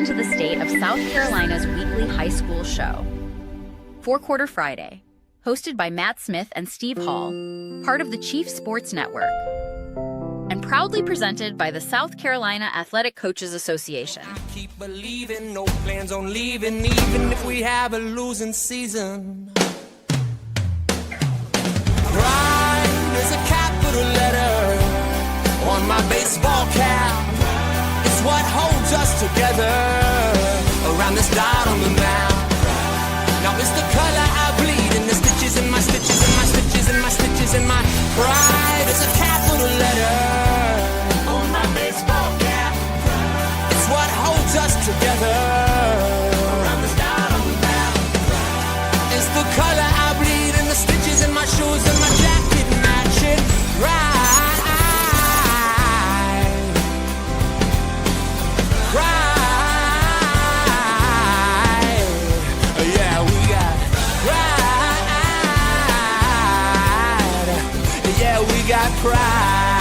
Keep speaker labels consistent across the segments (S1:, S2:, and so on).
S1: to the state of South Carolina's weekly high school show, Four Quarter Friday, hosted by Matt Smith and Steve Hall, part of the Chief Sports Network, and proudly presented by the South Carolina Athletic Coaches Association.
S2: Keep believing, no plans on leaving, even if we have a losing season. Pride is a capital letter on my baseball cap. It's what holds us together around this dot on the map. Now it's the color I bleed in the stitches in my stitches and my stitches and my stitches and my pride is a capital letter on my baseball cap. It's what holds us together around this dot on the map. It's the color I bleed in the stitches in my shoes and my jacket matching right. Got pride.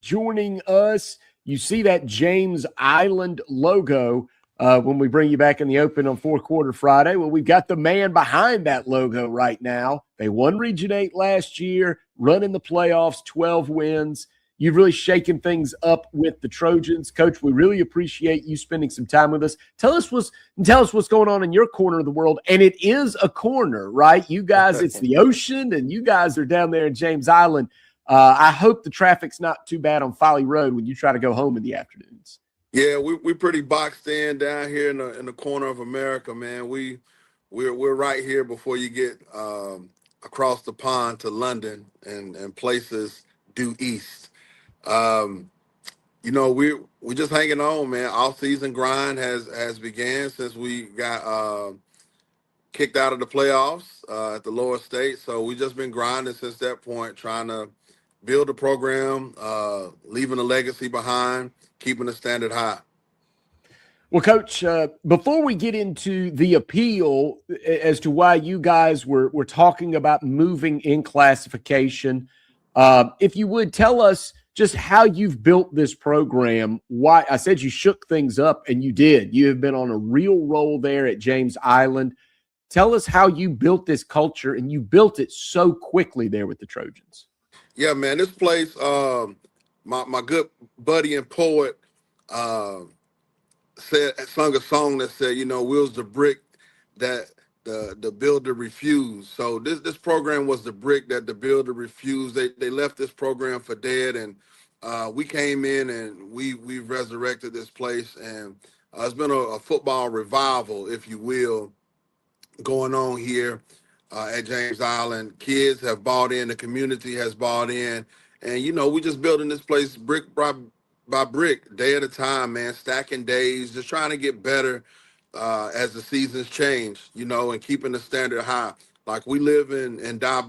S3: Joining us, you see that James Island logo when we bring you back in the open on Fourth Quarter Friday. Well, we've got the man behind that logo right now. They won Region 8 last year, running the playoffs, 12 wins. You've really shaken things up with the Trojans. Coach, we really appreciate you spending some time with us. Tell us what's going on in your corner of the world. And it is a corner, right? You guys, it's the ocean, and you guys are down there in James Island. I hope the traffic's not too bad on Folly Road when you try to go home in the afternoons.
S4: Yeah, we're pretty boxed in down here in the corner of America, man. We're right here before you get across the pond to London and places due east. We're just hanging on, man. Off-season grind has began since we got kicked out of the playoffs at the lower state. So we just been grinding since that point, trying to build a program, leaving a legacy behind, keeping the standard high.
S3: Well, Coach, before we get into the appeal as to why you guys were talking about moving in classification, if you would tell us just how you've built this program. Why I said you shook things up, and you did. You have been on a real roll there at James Island. Tell us how you built this culture, and you built it so quickly there with the Trojans.
S4: Yeah, man, this place, my good buddy and poet sung a song that said, will's the brick that the builder refused. So this program was the brick that the builder refused. They left this program for dead, and we came in and we resurrected this place, and it's been a football revival, if you will, going on here at James Island. Kids have bought in, the community has bought in, and we just building this place brick by brick, day at a time, man, stacking days, just trying to get better as the seasons change, and keeping the standard high. Like, we live and die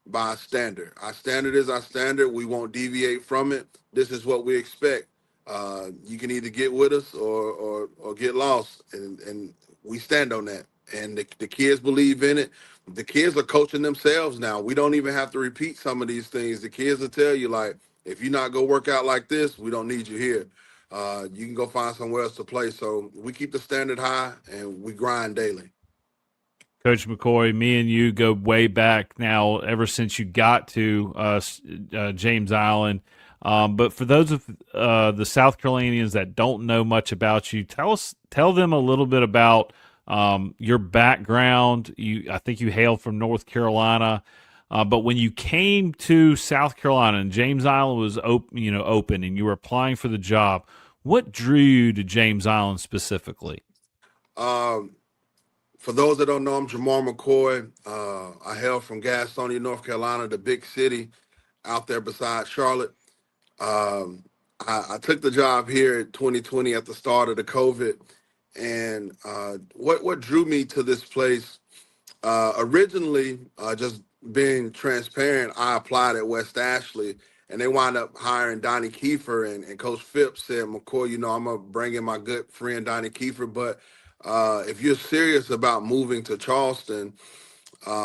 S4: by a standard. Our standard is our standard. We won't deviate from it. This is what we expect. You can either get with us or get lost, and we stand on that. And the kids believe in it. The kids are coaching themselves now. We don't even have to repeat some of these things. The kids will tell you, like, if you're not going to work out like this, we don't need you here. You can go find somewhere else to play. So we keep the standard high, and we grind daily.
S5: Coach McKoy, me and you go way back now, ever since you got to James Island. But for those of the South Carolinians that don't know much about you, tell them a little bit about your background. I think you hail from North Carolina. But when you came to South Carolina and James Island was open, and you were applying for the job, what drew you to James Island specifically?
S4: For those that don't know, I'm Jamar McKoy. I hail from Gastonia, North Carolina, the big city out there beside Charlotte. I took the job here in 2020 at the start of the COVID. And what drew me to this place, originally, just being transparent, I applied at West Ashley, and they wound up hiring Donnie Kiefer, and Coach Phipps said, McKoy, I'm going to bring in my good friend Donnie Kiefer, but if you're serious about moving to Charleston,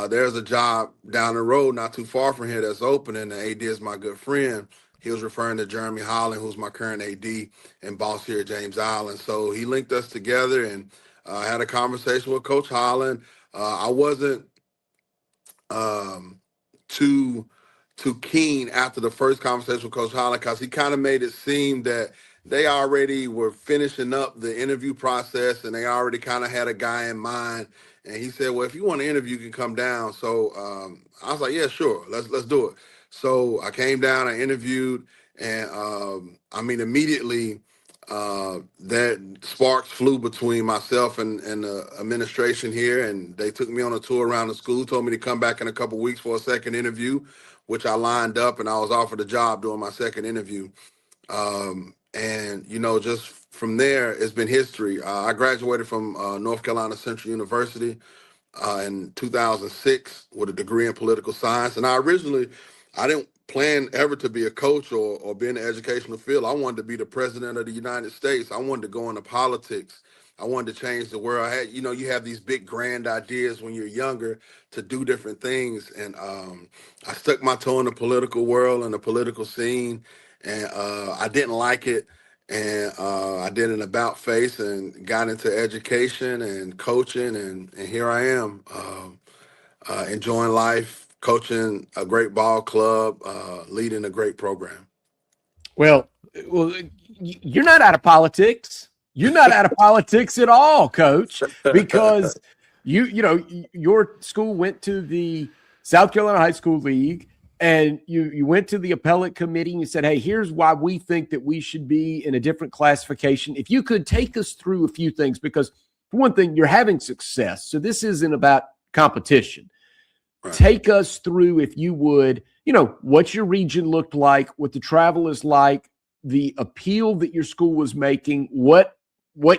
S4: there's a job down the road, not too far from here, that's opening. The AD is my good friend. He was referring to Jeremy Holland, who's my current AD and boss here at James Island. So he linked us together and had a conversation with Coach Holland. I wasn't um, too keen after the first conversation with Coach Holland because he kind of made it seem that they already were finishing up the interview process and they already kind of had a guy in mind. And he said, "Well, if you want to interview, you can come down." So I was like, "Yeah, sure, let's do it." So I came down, I interviewed, and I mean, immediately that sparks flew between myself and the administration here, and they took me on a tour around the school, told me to come back in a couple weeks for a second interview, which I lined up, and I was offered a job doing my second interview. And just from there, it's been history. I graduated from North Carolina Central University in 2006 with a degree in political science. And I didn't plan ever to be a coach or be in the educational field. I wanted to be the president of the United States. I wanted to go into politics. I wanted to change the world. You have these big grand ideas when you're younger to do different things. And I stuck my toe in the political world and the political scene. And I didn't like it. And I did an about face and got into education and coaching, and here I am, enjoying life, coaching a great ball club, leading a great program.
S3: Well, you're not out of politics. You're not out of politics at all, Coach, because your school went to the South Carolina High School League, and you went to the appellate committee and you said, "Hey, here's why we think that we should be in a different classification." If you could take us through a few things, because for one thing, you're having success, so this isn't about competition. Right. Take us through, if you would, what your region looked like, what the travel is like, the appeal that your school was making, what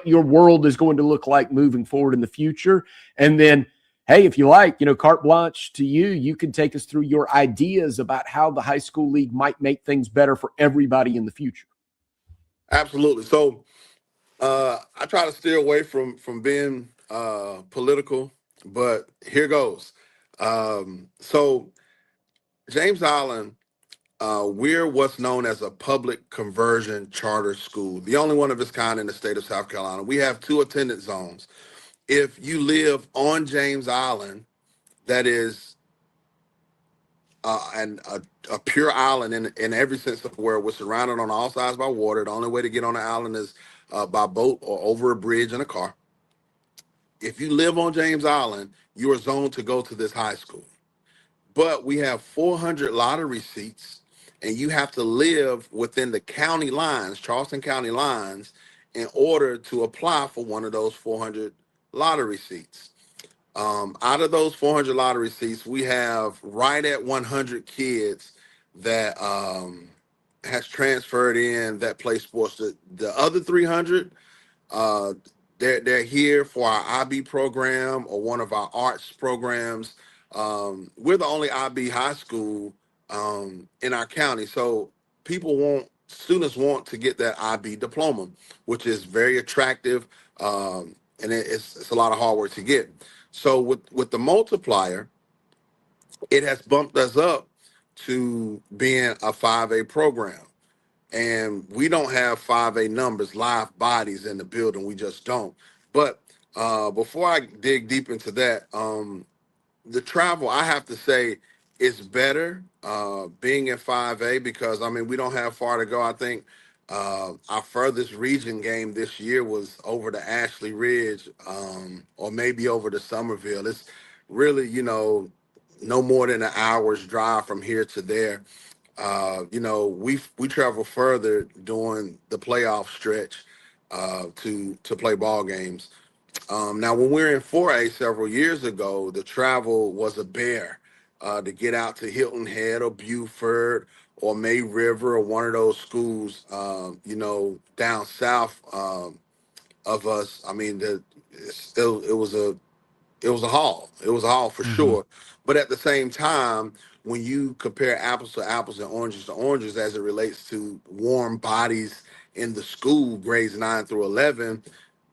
S3: your world is going to look like moving forward in the future. And then, hey, if you like, carte blanche to you, you can take us through your ideas about how the high school league might make things better for everybody in the future.
S4: Absolutely. So I try to steer away from being political, but here goes. So James Island, we're what's known as a public conversion charter school, the only one of its kind in the state of South Carolina. We have 2 attendance zones. If you live on James Island, that is a pure island in every sense of the word. We're surrounded on all sides by water. The only way to get on the island is by boat or over a bridge in a car. If you live on James Island, you are zoned to go to this high school. But we have 400 lottery seats, and you have to live within the county lines, Charleston County lines, in order to apply for one of those 400 lottery seats. Out of those 400 lottery seats, we have right at 100 kids that has transferred in that play sports. The other 300, they're here for our IB program or one of our arts programs. We're the only IB high school in our county, so students want to get that IB diploma, which is very attractive, and it's a lot of hard work to get. So with the multiplier, it has bumped us up to being a 5A program. And we don't have 5A numbers, live bodies in the building. We just don't. But before I dig deep into that, the travel, I have to say, is better being in 5A because, we don't have far to go. I think our furthest region game this year was over to Ashley Ridge or maybe over to Somerville. It's really, no more than an hour's drive from here to there. We travel further during the playoff stretch to play ball games. Now, when we were in 4A several years ago, the travel was a bear to get out to Hilton Head or Beaufort or May River or one of those schools, down south of us. It was a haul. It was a haul for sure. But at the same time, when you compare apples to apples and oranges to oranges as it relates to warm bodies in the school, grades 9 through 11,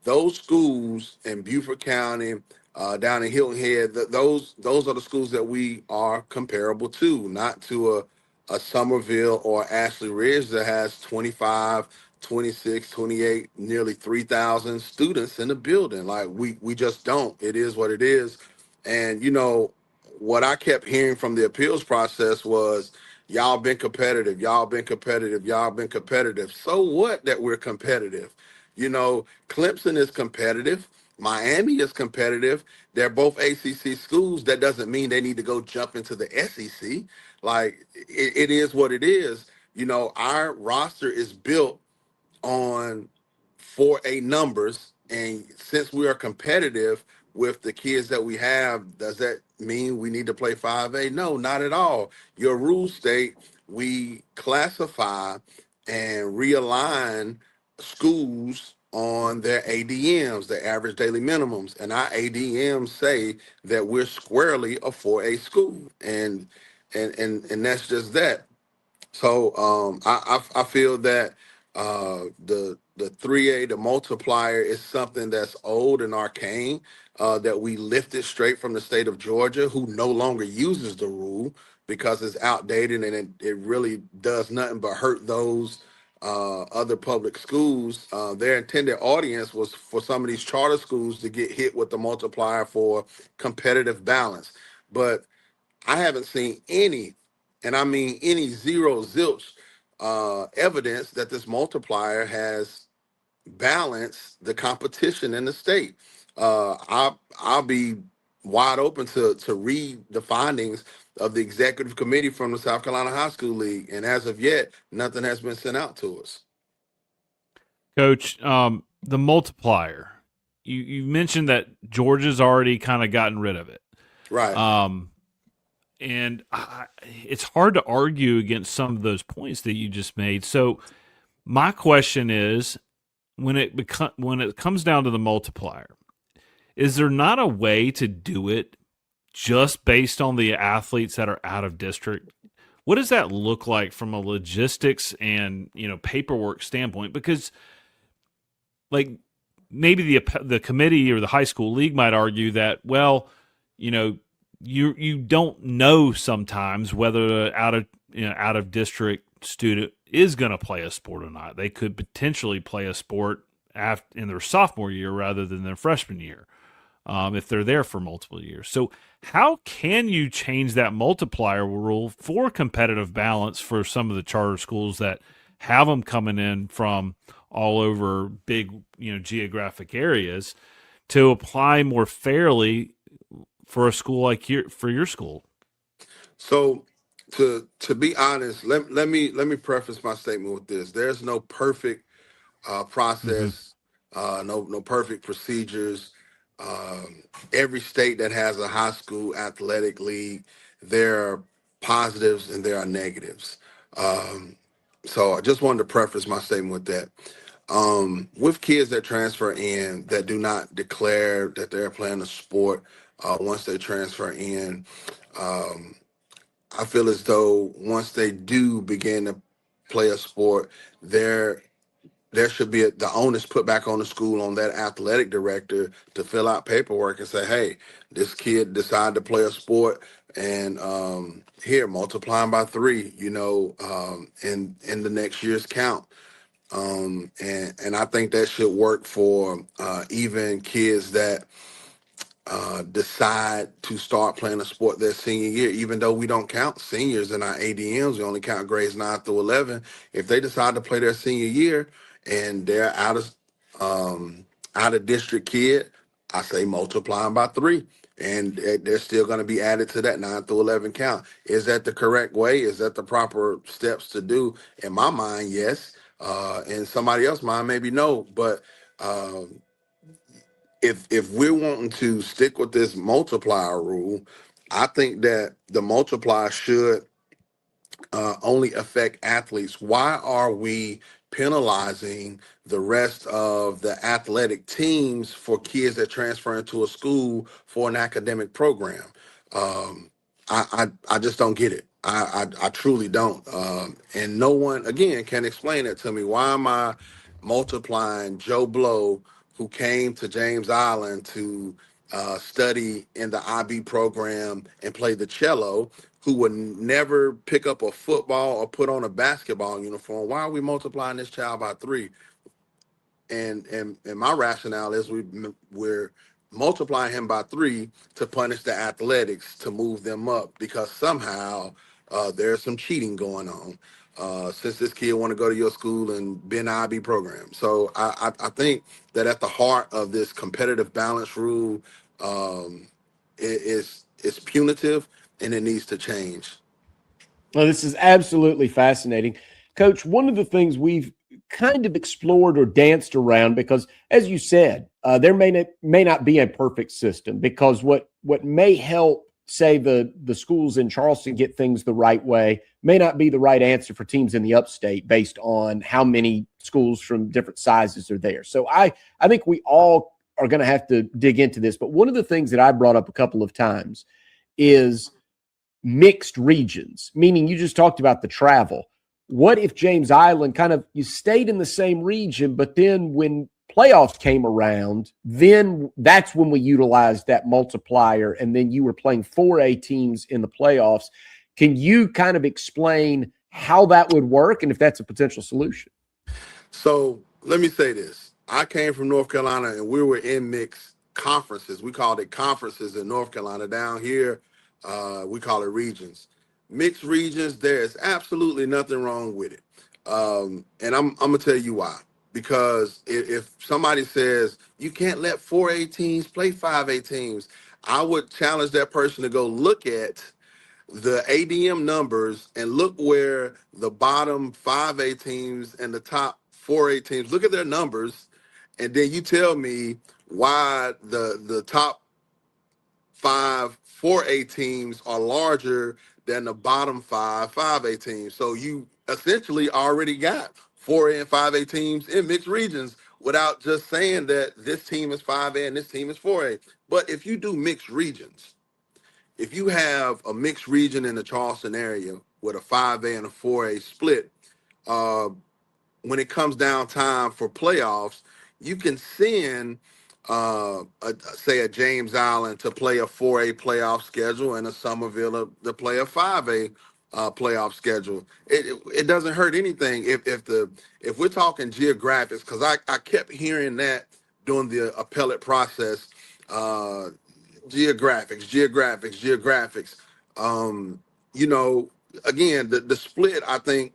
S4: those schools in Beaufort County, down in Hilton Head, those are the schools that we are comparable to, not to a Somerville or Ashley Ridge that has 25, 26, 28, nearly 3,000 students in the building. Like we just don't. It is what it is. And what I kept hearing from the appeals process was, y'all been competitive, y'all been competitive, y'all been competitive. So what that we're competitive? Clemson is competitive. Miami is competitive. They're both ACC schools. That doesn't mean they need to go jump into the SEC. Like it is what it is. Our roster is built on 4A numbers, and since we are competitive with the kids that we have, does that mean we need to play 5A? No, not at all. Your rules state we classify and realign schools on their ADMs, their average daily minimums, and our ADMs say that we're squarely a 4A school, and that's just that. So I feel that the 3A, the multiplier, is something that's old and arcane, that we lifted straight from the state of Georgia, who no longer uses the rule because it's outdated, and it really does nothing but hurt those other public schools. Their intended audience was for some of these charter schools to get hit with the multiplier for competitive balance. But I haven't seen any, and I mean any, zero zilch evidence that this multiplier has balanced the competition in the state. I'll be wide open to read the findings of the executive committee from the South Carolina High School League, and as of yet, nothing has been sent out to us.
S5: Coach, the multiplier. You mentioned that Georgia's already kind of gotten rid of it.
S4: Right.
S5: And it's hard to argue against some of those points that you just made. So my question is, when it comes down to the multiplier, is there not a way to do it just based on the athletes that are out of district? What does that look like from a logistics and paperwork standpoint? Because like maybe the committee or the high school league might argue that, well, you don't know sometimes whether out of district student is going to play a sport or not. They could potentially play a sport in their sophomore year rather than their freshman year, if they're there for multiple years. So how can you change that multiplier rule for competitive balance for some of the charter schools that have them coming in from all over big geographic areas to apply more fairly for a school like your school?
S4: So to be honest, let me preface my statement with this. There's no perfect
S5: Mm-hmm.
S4: process, no perfect procedures. Every state that has a high school athletic league, there are positives and there are negatives. So I just wanted to preface my statement with that. With kids that transfer in that do not declare that they're playing a sport, once they transfer in, um, I feel as though once they do begin to play a sport, there should be the onus put back on the school, on that athletic director, to fill out paperwork and say, hey, this kid decided to play a sport, and here, multiplying by 3, in the next year's count. And I think that should work for even kids that decide to start playing a sport their senior year, even though we don't count seniors in our ADMs, we only count grades 9 through 11. If they decide to play their senior year and they're out of district kid, I say multiply them by 3, and they're still going to be added to that 9 through 11 count. Is that the correct way? Is that the proper steps to do? In my mind, yes. In somebody else's mind, maybe no. But if we're wanting to stick with this multiplier rule, I think that the multiplier should only affect athletes. Why are we penalizing the rest of the athletic teams for kids that transfer into a school for an academic program? I just don't get it. I truly don't. And no one, again, can explain it to me. Why am I multiplying Joe Blow who came to James Island to study in the IB program and play the cello, who would never pick up a football or put on a basketball uniform. Why are we multiplying this child by 3? And my rationale is we're multiplying him by 3 to punish the athletics, to move them up, because somehow there's some cheating going on since this kid want to go to your school and be in the IB program. So I think that at the heart of this competitive balance rule is punitive, and it needs to change.
S3: Well, this is absolutely fascinating. Coach, one of the things we've kind of explored or danced around, because as you said, there may not be a perfect system, because what may help, say, the schools in Charleston get things the right way may not be the right answer for teams in the upstate based on how many schools from different sizes are there. So I think we all are going to have to dig into this. But one of the things that I brought up a couple of times is mixed regions, meaning you just talked about the travel. What if James Island you stayed in the same region, but then when playoffs came around, then that's when we utilized that multiplier, and then you were playing 4A teams in the playoffs. Can you kind of explain how that would work and if that's a potential solution?
S4: So let me say this. I came from North Carolina, and we were in mixed conferences. We called it conferences in North Carolina. Down here, we call it regions. Mixed regions, there's absolutely nothing wrong with it. And I'm going to tell you why. Because if somebody says you can't let 4A teams play 5A teams, I would challenge that person to go look at the ADM numbers and look where the bottom 5A teams and the top 4A teams, look at their numbers, and then you tell me why the top 5 4A teams are larger than the bottom 5 5A teams. So you essentially already got 4A and 5A teams in mixed regions without just saying that this team is 5A and this team is 4A. But if you do mixed regions, if you have a mixed region in the Charleston area with a 5A and a 4A split, when it comes down time for playoffs, you can send, say, a James Island to play a 4A playoff schedule and a Somerville to play a 5A playoff schedule. It doesn't hurt anything if we're talking geographics, because I kept hearing that during the appellate process. Geographics. Again, the split, I think,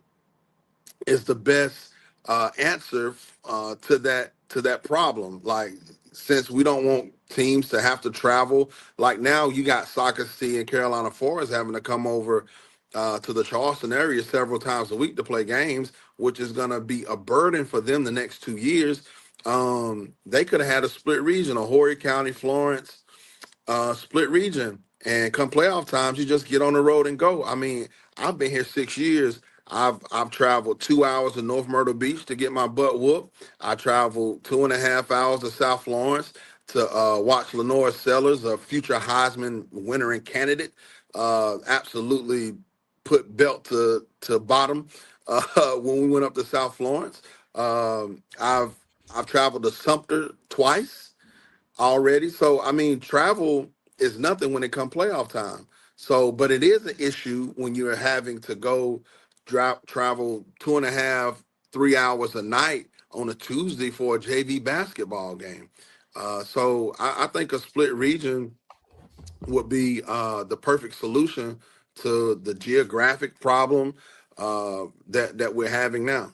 S4: is the best answer to that problem. Like, since we don't want teams to have to travel, like now you got Soccer City and Carolina Forest having to come over to the Charleston area several times a week to play games, which is going to be a burden for them the next 2 years. They could have had a split region, a Horry County, Florence split region, and come playoff times, you just get on the road and go. I mean, I've been here 6 years. I've traveled 2 hours to North Myrtle Beach to get my butt whooped. I traveled 2.5 hours to South Florence to watch Lenore Sellers, a future Heisman winner and candidate, absolutely put belt to bottom when we went up to South Florence. I've traveled to Sumter twice already. So, I mean, travel is nothing when it comes playoff time. So, but it is an issue when you're having to go travel 2.5, 3 hours a night on a Tuesday for a JV basketball game. So I think a split region would be the perfect solution to the geographic problem that we're having now.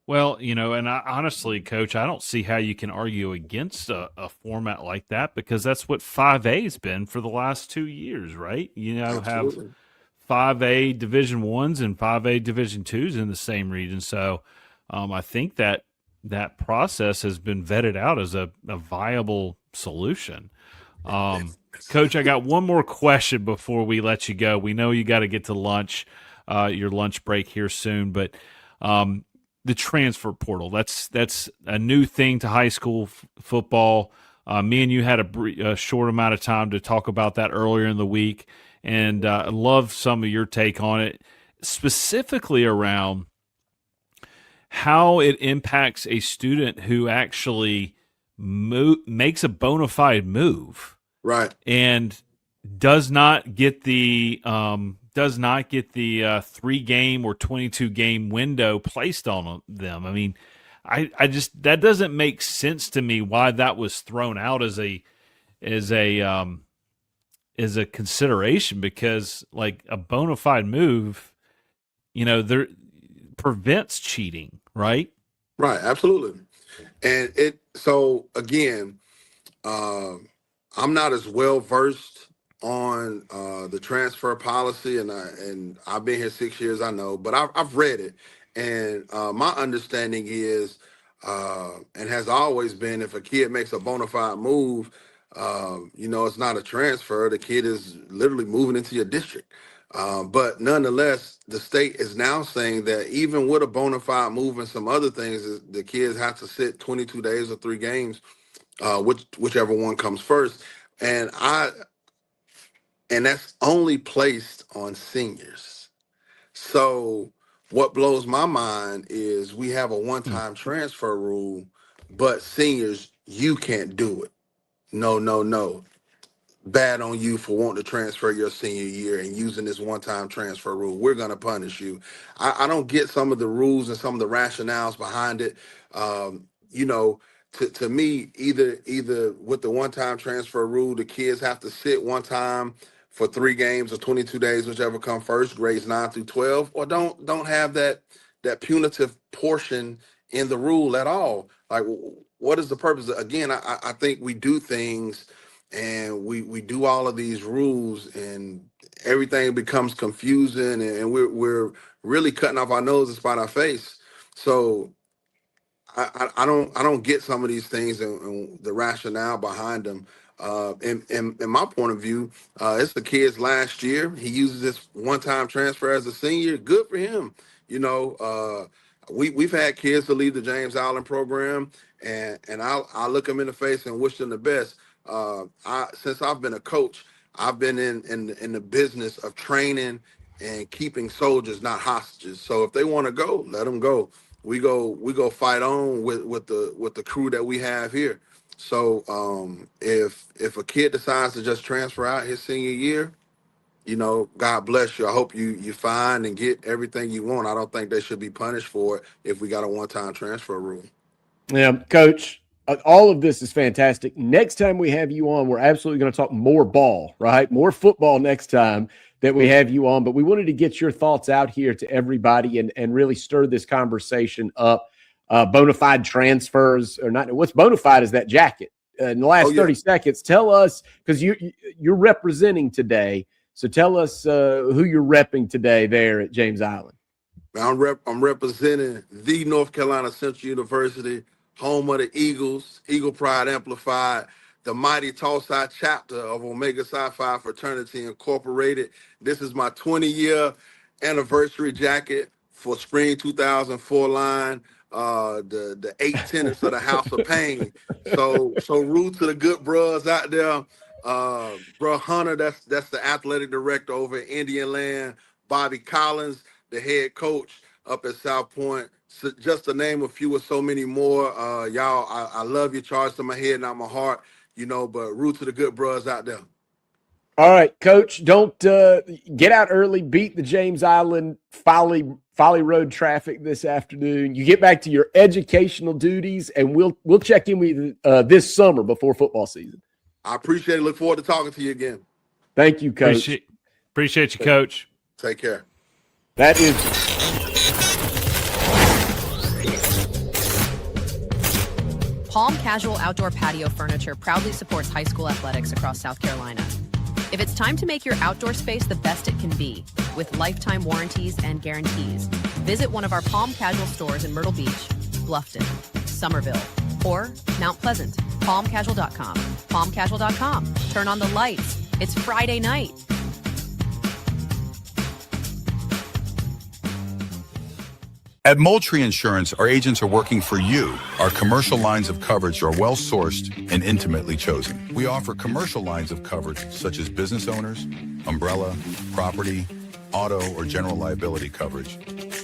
S5: Well, and honestly, Coach, I don't see how you can argue against a format like that, because that's what 5A has been for the last 2 years, right?
S4: Absolutely.
S5: Have 5A Division 1s and 5A Division 2s in the same region. So I think that process has been vetted out as a viable solution. Coach, I got one more question before we let you go. We know you got to get to lunch, your lunch break here soon, but the transfer portal, that's a new thing to high school football. Me and you had a short amount of time to talk about that earlier in the week, and I love some of your take on it, specifically around how it impacts a student who actually makes a bona fide move,
S4: Right.
S5: and does not get the 3-game or 22-game window placed on them. I mean, I just, that doesn't make sense to me why that was thrown out as a consideration, because like a bona fide move, there prevents cheating, right?
S4: Right. Absolutely. And so again, I'm not as well versed on the transfer policy, and I've been here 6 years. I know, but I've read it, and my understanding is, and has always been, if a kid makes a bona fide move, it's not a transfer. The kid is literally moving into your district. But nonetheless, the state is now saying that even with a bona fide move and some other things, the kids have to sit 22 days or 3 games, whichever one comes first. And that's only placed on seniors. So what blows my mind is we have a one-time transfer rule, but seniors, you can't do it. No. Bad on you for wanting to transfer your senior year and using this one-time transfer rule. We're going to punish you. I don't get some of the rules and some of the rationales behind it. To me, either with the one-time transfer rule, the kids have to sit one time for 3 games or 22 days, whichever come first, grades 9 through 12, or don't have that punitive portion in the rule at all. Like, what is the purpose? Again, I think we do things and we do all of these rules, and everything becomes confusing, and we're really cutting off our nose and spite our face. So I don't get some of these things and the rationale behind them. In my point of view, it's the kid's last year. He uses this one-time transfer as a senior. Good for him. We've had kids to leave the James Allen program, and I look them in the face and wish them the best. Since I've been a coach, I've been in the business of training and keeping soldiers, not hostages. So if they want to go, let them go. We go fight on with the crew that we have here. So if a kid decides to just transfer out his senior year, God bless you. I hope you find and get everything you want. I don't think they should be punished for it if we got a one-time transfer rule.
S3: Yeah, Coach, all of this is fantastic. Next time we have you on, we're absolutely going to talk more ball, right? More football next time that we have you on. But we wanted to get your thoughts out here to everybody and really stir this conversation up. Bona fide transfers or not. What's bona fide is that jacket. In the last 30 seconds, tell us, because you're representing today. So tell us who you're repping today there at James Island.
S4: I'm representing the North Carolina Central University, home of the Eagles, Eagle Pride Amplified, the mighty Tulsa chapter of Omega Psi Phi Fraternity Incorporated. This is my 20-year anniversary jacket for spring 2004 line, the 8 tenets of the House of Pain. So rude to the good bros out there. Bro Hunter, that's the athletic director over at Indian Land. Bobby Collins, the head coach up at South Point. So just to name a few of so many more. Y'all, I love you. Charge to my head, not my heart. But root to the good bros out there.
S3: All right, Coach, don't get out early, beat the James Island Folly Road traffic this afternoon. You get back to your educational duties, and we'll check in with you this summer before football season.
S4: I appreciate it. Look forward to talking to you again.
S3: Thank you, Coach.
S5: Appreciate you, Coach.
S4: Take care.
S3: That is
S1: Palm Casual Outdoor Patio Furniture proudly supports high school athletics across South Carolina. If it's time to make your outdoor space the best it can be, with lifetime warranties and guarantees, visit one of our Palm Casual stores in Myrtle Beach, Bluffton, Somerville, or Mount Pleasant. PalmCasual.com. PalmCasual.com. Turn on the lights. It's Friday night.
S6: At Moultrie Insurance, our agents are working for you. Our commercial lines of coverage are well-sourced and intimately chosen. We offer commercial lines of coverage such as business owners, umbrella, property, auto, or general liability coverage.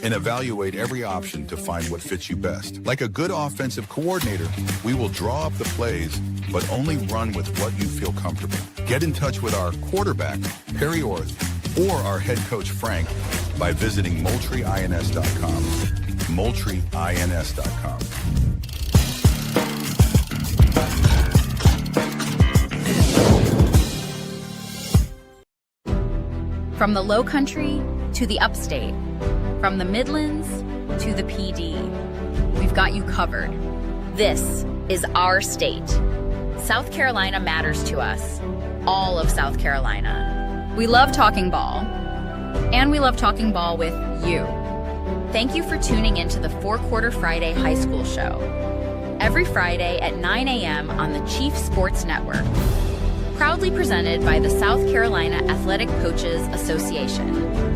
S6: and evaluate every option to find what fits you best. Like a good offensive coordinator, we will draw up the plays, but only run with what you feel comfortable. Get in touch with our quarterback, Perry Orth, or our head coach, Frank, by visiting MoultrieINS.com. MoultrieINS.com.
S1: From the Low Country to the Upstate, from the Midlands to the PD, we've got you covered. This is our state. South Carolina matters to us, all of South Carolina. We love talking ball, and we love talking ball with you. Thank you for tuning into the 4-Quarter Friday High School Show, every Friday at 9 a.m. on the Chief Sports Network. Proudly presented by the South Carolina Athletic Coaches Association.